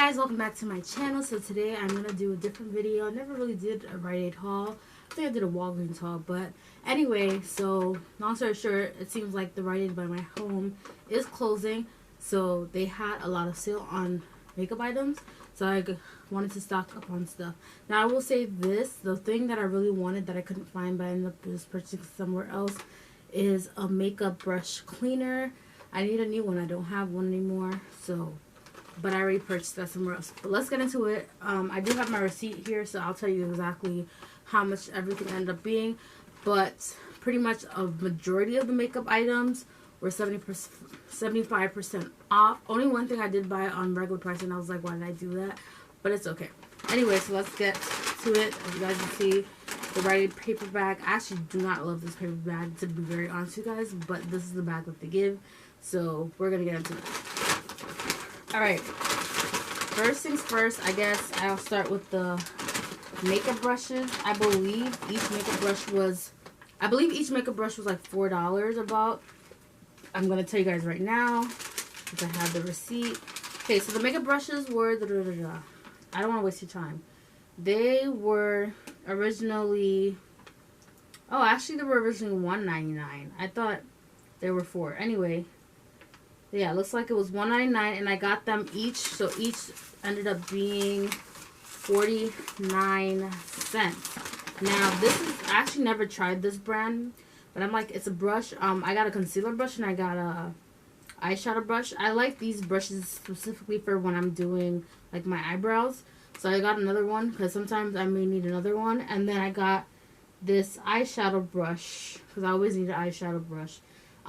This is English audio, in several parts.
guys, welcome back to my channel. So today I'm gonna do a different video. I never really did a Rite Aid haul. I think I did a Walgreens haul, but anyway, so long story short, it seems like the Rite Aid by my home is closing. So they had a lot of sale on makeup items, so I wanted to stock up on stuff. Now I will say this, the thing that I really wanted that I couldn't find but I ended up just purchasing somewhere else is a makeup brush cleaner. I need a new one. I don't have one anymore, so but I already purchased that somewhere else. But let's get into it. I do have my receipt here, so I'll tell you exactly how much everything ended up being. But pretty much a majority of the makeup items were 75% off. Only one thing I did buy on regular price, and I was like, why did I do that? But it's okay. Anyway, so let's get to it. As you guys can see, the Rite Aid paper bag. I actually do not love this paper bag, to be very honest with you guys, but this is the bag that they give. So we're going to get into it. Alright, first things first, I guess I'll start with the makeup brushes. I believe each makeup brush was like $4 about. I'm going to tell you guys right now, because I have the receipt. Okay, so the makeup brushes were, I don't want to waste your time. They were originally, actually they were originally $1.99. I thought they were $4. Anyway. Yeah, it looks like it was $1.99, and I got them each, so each ended up being 49 cents. Now, this is, I actually never tried this brand, but I'm like, it's a brush. I got a concealer brush, and I got a eyeshadow brush. I like these brushes specifically for when I'm doing, like, my eyebrows. So I got another one, because sometimes I may need another one. And then I got this eyeshadow brush, because I always need an eyeshadow brush.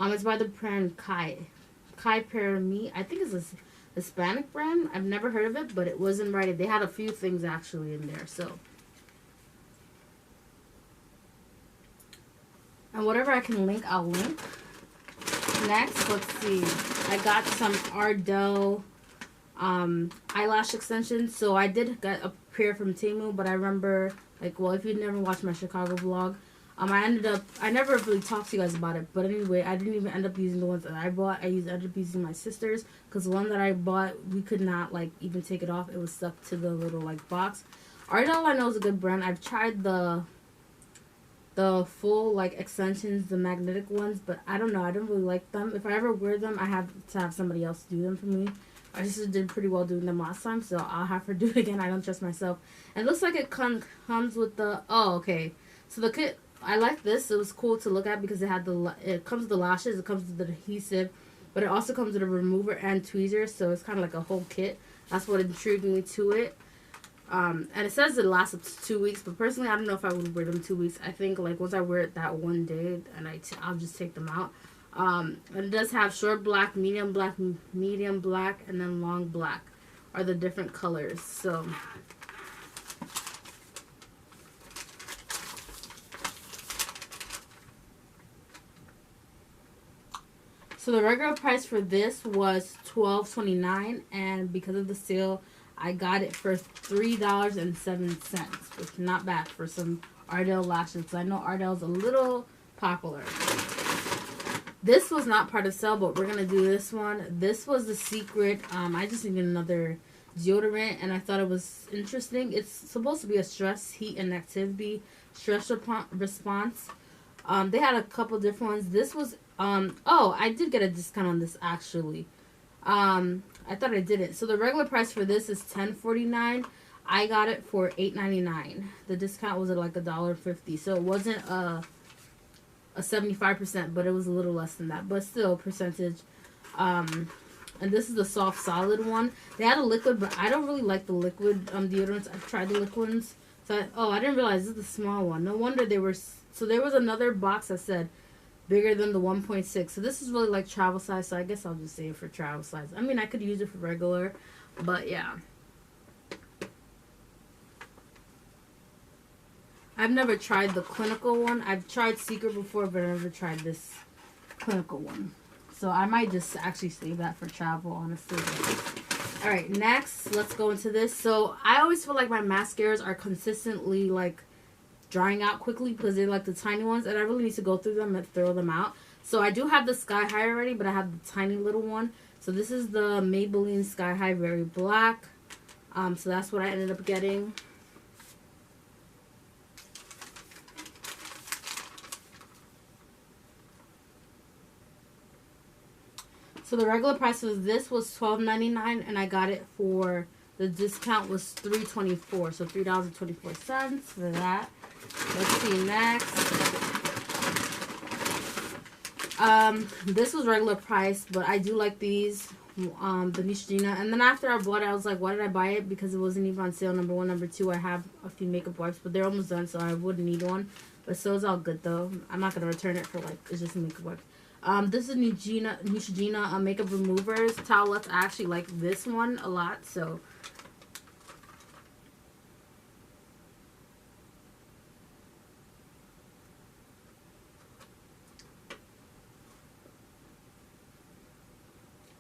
It's by the brand Kai Me. I think it's a Hispanic brand. I've never heard of it, but it wasn't Rite Aid. They had a few things actually in there. So, and whatever I can link, I'll link. Next, let's see. I got some Ardell eyelash extensions. So I did get a pair from Temu, but I remember, like, well, if you've never watched my Chicago vlog, I never really talked to you guys about it, but anyway, I didn't even end up using the ones that I bought. I ended up using my sister's, because the one that I bought, we could not, like, even take it off. It was stuck to the little, like, box. Ardell, I know, is a good brand. I've tried the full, like, extensions, the magnetic ones, but I don't know. I don't really like them. If I ever wear them, I have to have somebody else do them for me. My sister did pretty well doing them last time, so I'll have her do it again. I don't trust myself. And it looks like it comes with the, okay. So the kit, I like this. It was cool to look at because it comes with the lashes, it comes with the adhesive, but it also comes with a remover and tweezer, so it's kind of like a whole kit. That's what intrigued me to it. And it says it lasts up to 2 weeks, but personally, I don't know if I would wear them 2 weeks. I think, like, once I wear it that one day, and I'll just take them out. And it does have short black, medium black, and then long black are the different colors. So the regular price for this was $12.29, and because of the sale, I got it for $3.07, which is not bad for some Ardell lashes. I know Ardell's a little popular. This was not part of sale, but we're going to do this one. This was the secret. I just needed another deodorant, and I thought it was interesting. It's supposed to be a stress, heat, and activity stress response. They had a couple different ones. This was, I did get a discount on this, actually. I thought I didn't. So the regular price for this is $10.49. I got it for $8.99. The discount was at like $1.50. So it wasn't a 75%, but it was a little less than that. But still, percentage. And this is the soft solid one. They had a liquid, but I don't really like the liquid deodorants. I've tried the liquid ones. So I didn't realize this is the small one. No wonder they were. So there was another box that said bigger than the 1.6. So this is really like travel size. So I guess I'll just say it for travel size. I mean, I could use it for regular, but yeah. I've never tried the clinical one. I've tried Secret before, but I've never tried this clinical one. So I might just actually save that for travel, honestly. Alright, next, let's go into this. So I always feel like my mascaras are consistently, like, drying out quickly because they're like the tiny ones, and I really need to go through them and throw them out. So I do have the Sky High already, but I have the tiny little one. So this is the Maybelline Sky High Very Black. So that's what I ended up getting. So the regular price of this was $12.99, and I got it for, the discount was $3.24, so $3.24 for that. Let's see next. This was regular price, but I do like these, the Neutrogena. And then after I bought it, I was like, why did I buy it? Because it wasn't even on sale, number one. Number two, I have a few makeup wipes, but they're almost done, so I wouldn't need one. But so it's all good, though. I'm not going to return it for, like, it's just a makeup wipe. This is Neutrogena makeup removers towelettes. I actually like this one a lot, so.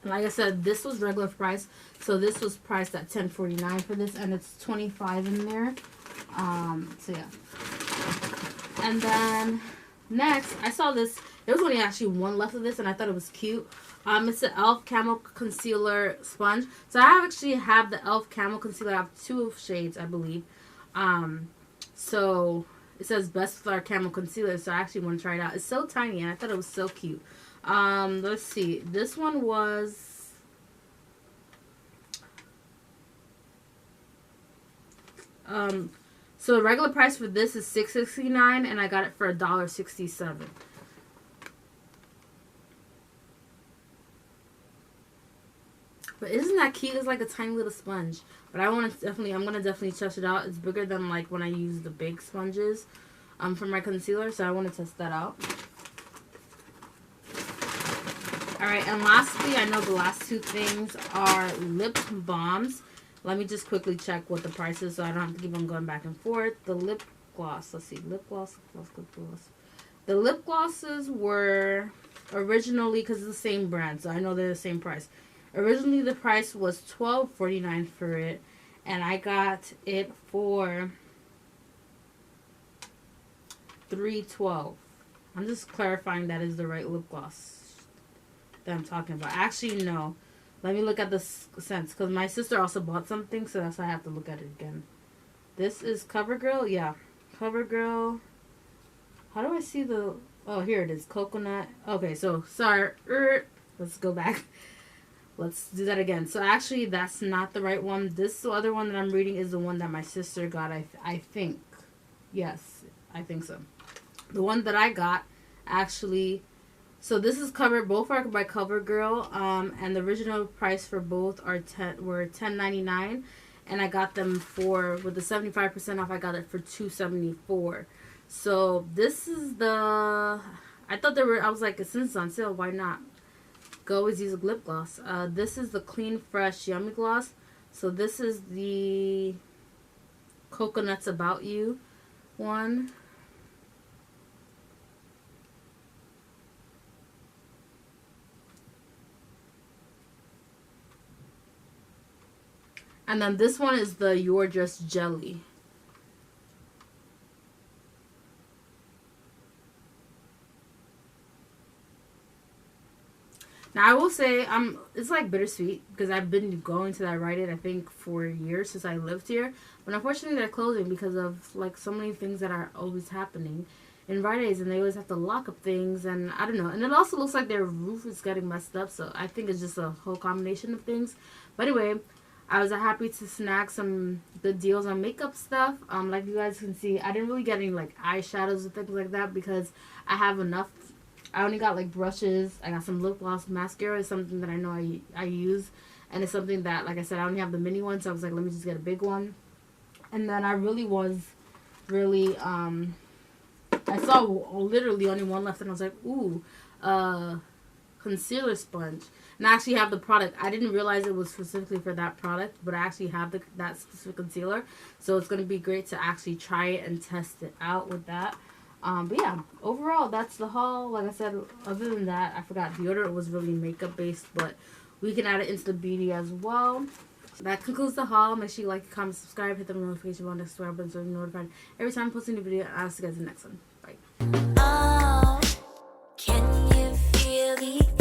And like I said, this was regular price, so this was priced at $10.49 for this, and it's 25 in there. So yeah. And then next, I saw this. There was only actually one left of this, and I thought it was cute. It's the e.l.f. Camo Concealer Sponge. So I actually have the e.l.f. Camo Concealer. I have 2 shades, I believe. So it says best with our Camo Concealer, so I actually want to try it out. It's so tiny, and I thought it was so cute. Let's see. This one was so the regular price for this is $6.69, and I got it for $1.67. But isn't that cute? It's like a tiny little sponge. But I'm gonna definitely test it out. It's bigger than like when I use the big sponges for my concealer, so I want to test that out. Alright, and lastly, I know the last 2 things are lip balms. Let me just quickly check what the price is so I don't have to keep on going back and forth. The lip gloss, let's see, lip gloss. The lip glosses were originally, because it's the same brand, so I know they're the same price. Originally, the price was $12.49 for it, and I got it for $3.12. I'm just clarifying that is the right lip gloss that I'm talking about. Actually, no. Let me look at the scents, because my sister also bought something, so that's why I have to look at it again. This is CoverGirl. Yeah, CoverGirl. How do I see the... Oh, here it is. Coconut. Okay, so, sorry. Let's go back. Let's do that again. So actually, that's not the right one. This other one that I'm reading is the one that my sister got, I think. Yes, I think so. The one that I got, actually... So this is covered, both are by CoverGirl, and the original price for both were $10.99, and I got them with the 75% off, I got it for $2.74. So this is I was like, since it's on sale, why not? Go always use a lip gloss. This is the Clean Fresh Yummy Gloss. So this is the Coconuts About You one. And then this one is the You're Just Jelly. Now, I will say, it's like bittersweet, because I've been going to that Rite Aid, I think, for years since I lived here. But unfortunately, they're closing because of, like, so many things that are always happening in Rite Aids, and they always have to lock up things, and I don't know. And it also looks like their roof is getting messed up, so I think it's just a whole combination of things. But anyway, I was happy to snag some good deals on makeup stuff. Like you guys can see, I didn't really get any, like, eyeshadows and things like that because I have enough. I only got, like, brushes. I got some lip gloss. Mascara is something that I know I use. And it's something that, like I said, I only have the mini one. So I was like, let me just get a big one. And then I really I saw literally only one left. And I was like, ooh, concealer sponge. And I actually have the product. I didn't realize it was specifically for that product. But I actually have that specific concealer. So it's going to be great to actually try it and test it out with that. But yeah, overall, that's the haul. Like I said, other than that, I forgot deodorant was really makeup based, but we can add it into the beauty as well. So that concludes the haul. Make sure you like, comment, subscribe, hit the notification bell next to our button so you're notified every time I post a new video. I'll see you guys in the next one. Bye. Oh, can you feel the